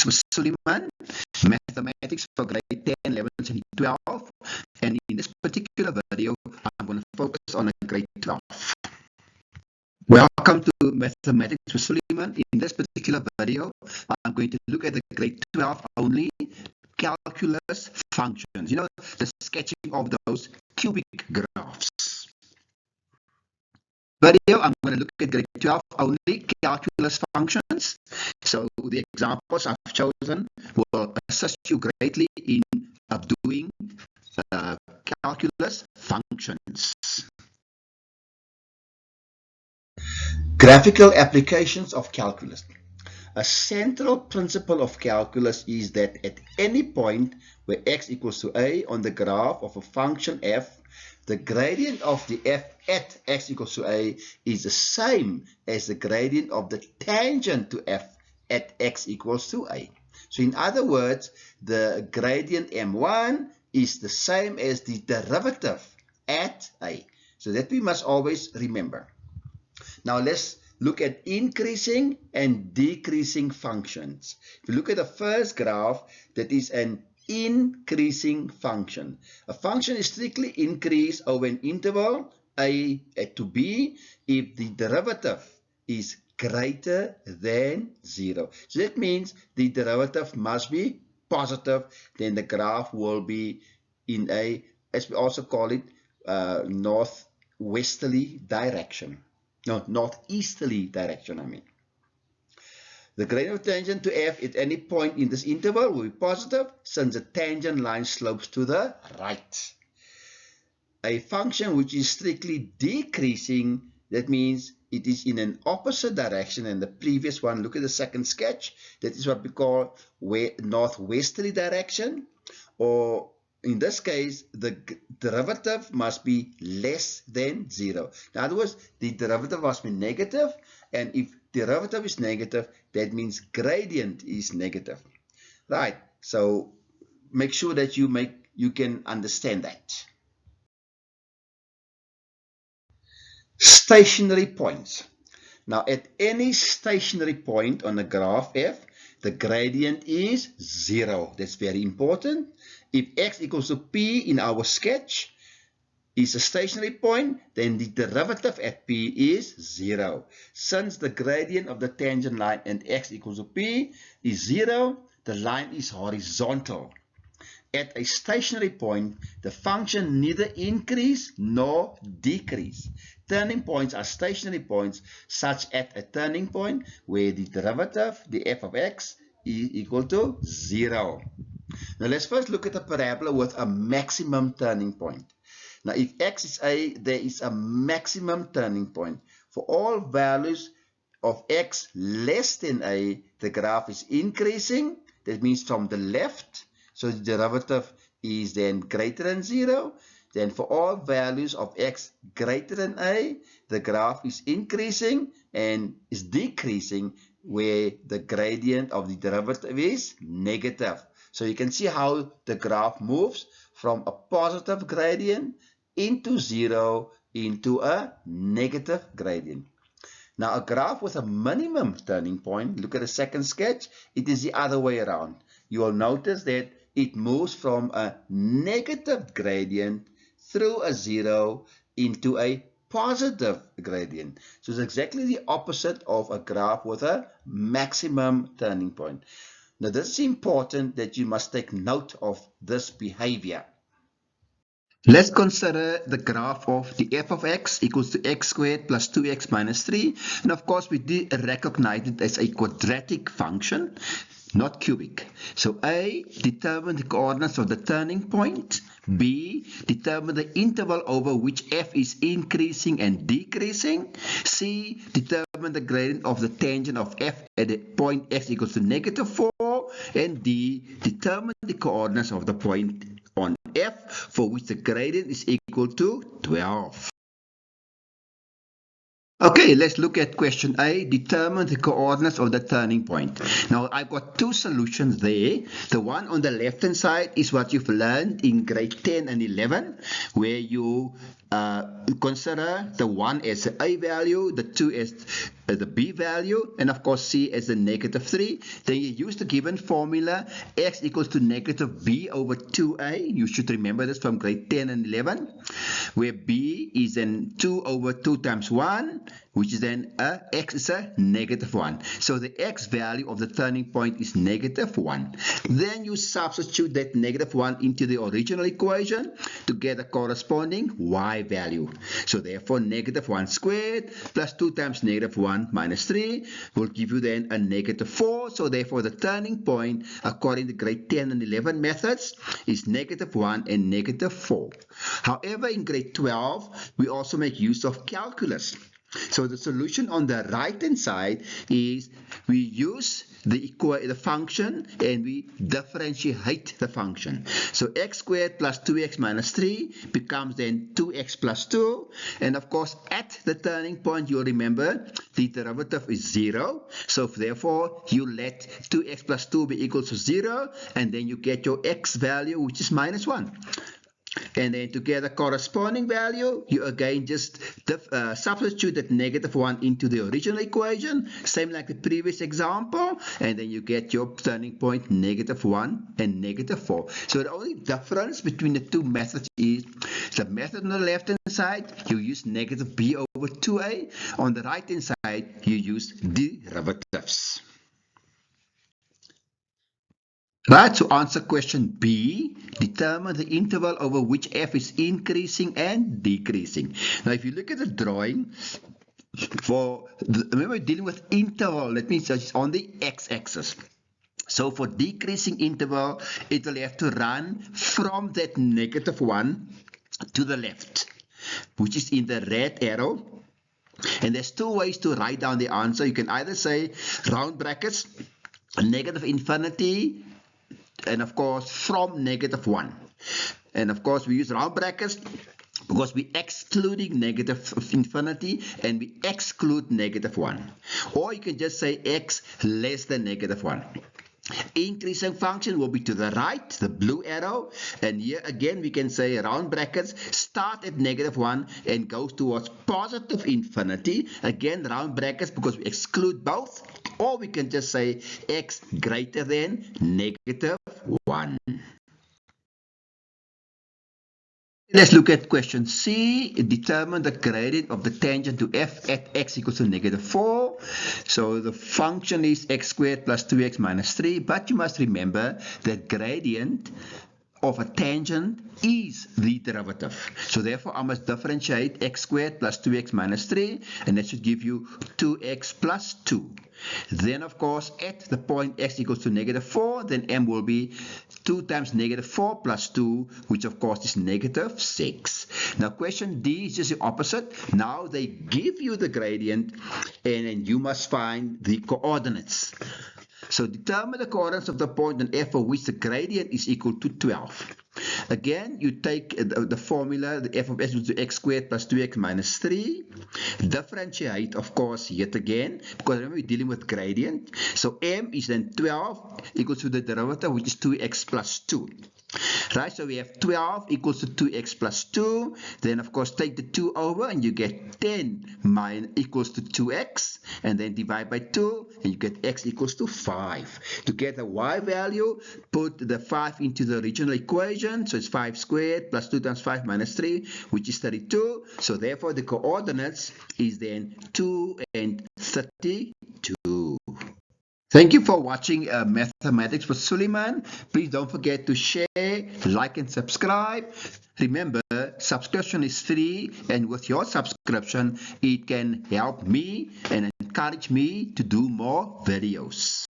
with Suleiman, mathematics for grade 10, 11, and 12. And in this particular video, I'm going to focus on a grade 12. Welcome to Mathematics with Suleiman. In this particular video, I'm going to look at the grade 12 only calculus functions. You know, the sketching of those cubic graphs. Video, I'm going to look at grade 12 only calculus functions. So the examples I've chosen will assist you greatly in doing calculus functions. Graphical applications of calculus. A central principle of calculus is that at any point where x equals to a on the graph of a function f, the gradient of the f at x equals to a is the same as the gradient of the tangent to f at x equals to a. So in other words, the gradient m1 is the same as the derivative at a. So that we must always remember. Now let's look at increasing and decreasing functions. If you look at the first graph, that is an increasing function. A function is strictly increased over an interval a to b if the derivative is greater than 0. So that means the derivative must be positive, then the graph will be in a, as we also call it, northwesterly direction. No, northeasterly direction, I mean. The gradient of tangent to f at any point in this interval will be positive since the tangent line slopes to the right. A function which is strictly decreasing, that means it is in an opposite direction than the previous one. Look at the second sketch. That is what we call northwesterly direction, or in this case, the derivative must be less than 0. In other words, the derivative must be negative, and if derivative is negative, that means gradient is negative. Right, so make sure that you can understand that. Stationary points. Now, at any stationary point on the graph f, the gradient is 0. That's very important. If x equals to p in our sketch is a stationary point, then the derivative at p is 0. Since the gradient of the tangent line at x equals to p is 0, the line is horizontal. At a stationary point, the function neither increase nor decrease. Turning points are stationary points, such at a turning point where the derivative, the f of x, is equal to 0. Now let's first look at a parabola with a maximum turning point. Now if x is a, there is a maximum turning point. For all values of x less than a, the graph is increasing. That means from the left. So the derivative is then greater than 0. Then for all values of x greater than a, the graph is increasing and is decreasing where the gradient of the derivative is negative. So you can see how the graph moves from a positive gradient into 0 into a negative gradient. Now a graph with a minimum turning point, look at the second sketch, it is the other way around. You will notice that it moves from a negative gradient through a 0 into a positive gradient. So it's exactly the opposite of a graph with a maximum turning point. Now this is important that you must take note of this behavior. Let's consider the graph of the f of x equals to x squared plus 2x minus 3. And of course, we did recognize it as a quadratic function, not cubic. So A, determine the coordinates of the turning point. B, determine the interval over which f is increasing and decreasing. C, determine the gradient of the tangent of f at the point x equals to negative 4. And D, determine the coordinates of the point on f for which the gradient is equal to 12. Okay, let's look at question A. Determine the coordinates of the turning point. Now, I've got two solutions there. The one on the left-hand side is what you've learned in grade 10 and 11, where you consider the 1 as the A value, the 2 as as the b value, and of course c as the -3. Then you use the given formula, x equals to -b over 2a. You should remember this from grade 10 and 11, where b is then 2 over 2 times 1, which is then x is a -1. So the x value of the turning point is -1. Then you substitute that -1 into the original equation to get a corresponding y value. So therefore -1 squared plus 2 times -1 minus 3 will give you then a -4. So therefore the turning point according to grade 10 and 11 methods is -1 and -4. However, in grade 12 we also make use of calculus. So the solution on the right hand side is we use the function and we differentiate the function. So x squared plus 2x minus 3 becomes then 2x plus 2, and of course at the turning point you'll remember the derivative is 0, so therefore you let 2x plus 2 be equal to 0, and then you get your x value, which is -1. And then to get a corresponding value, you again just substitute that -1 into the original equation, same like the previous example, and then you get your turning point -1 and -4. So the only difference between the two methods is the method on the left hand side, you use -b over 2a. On the right hand side, you use derivatives. Right, to answer question B, determine the interval over which f is increasing and decreasing. Now, if you look at the drawing, remember we're dealing with interval, that means it's on the x-axis. So for decreasing interval, it will have to run from that -1 to the left, which is in the red arrow. And there's two ways to write down the answer. You can either say round brackets, -infinity, and of course from -1. And of course we use round brackets because we're excluding -infinity and we exclude -1. Or you can just say x less than -1. Increasing function will be to the right, the blue arrow, and here again we can say round brackets start at -1 and goes towards positive infinity, again round brackets because we exclude both, or we can just say x greater than -1. Let's look at question C. Determine the gradient of the tangent to f at x equals to -4. So the function is x squared plus 2x minus 3, but you must remember that gradient of a tangent is the derivative. So therefore I must differentiate x squared plus 2x minus 3, and that should give you 2x plus 2. Then of course at the point x equals to -4, then m will be 2 times -4 plus 2, which of course is -6. Now question D is just the opposite. Now they give you the gradient and you must find the coordinates. So determine the coordinates of the point on f for which the gradient is equal to 12. Again, you take the formula, the f of s equals to x squared plus 2x minus 3. Differentiate, of course, yet again, because remember we're dealing with gradient. So m is then 12 equals to the derivative, which is 2x plus 2. Right, so we have 12 equals to 2x plus 2. Then, of course, take the 2 over and you get 10 equals to 2x. And then divide by 2 and you get x equals to 5. To get the y value, put the 5 into the original equation. So it's 5 squared plus 2 times 5 minus 3, which is 32. So therefore, the coordinates is then 2 and 32. Thank you for watching Mathematics with Suleiman. Please don't forget to share, like, and subscribe. Remember, subscription is free, and with your subscription, it can help me and encourage me to do more videos.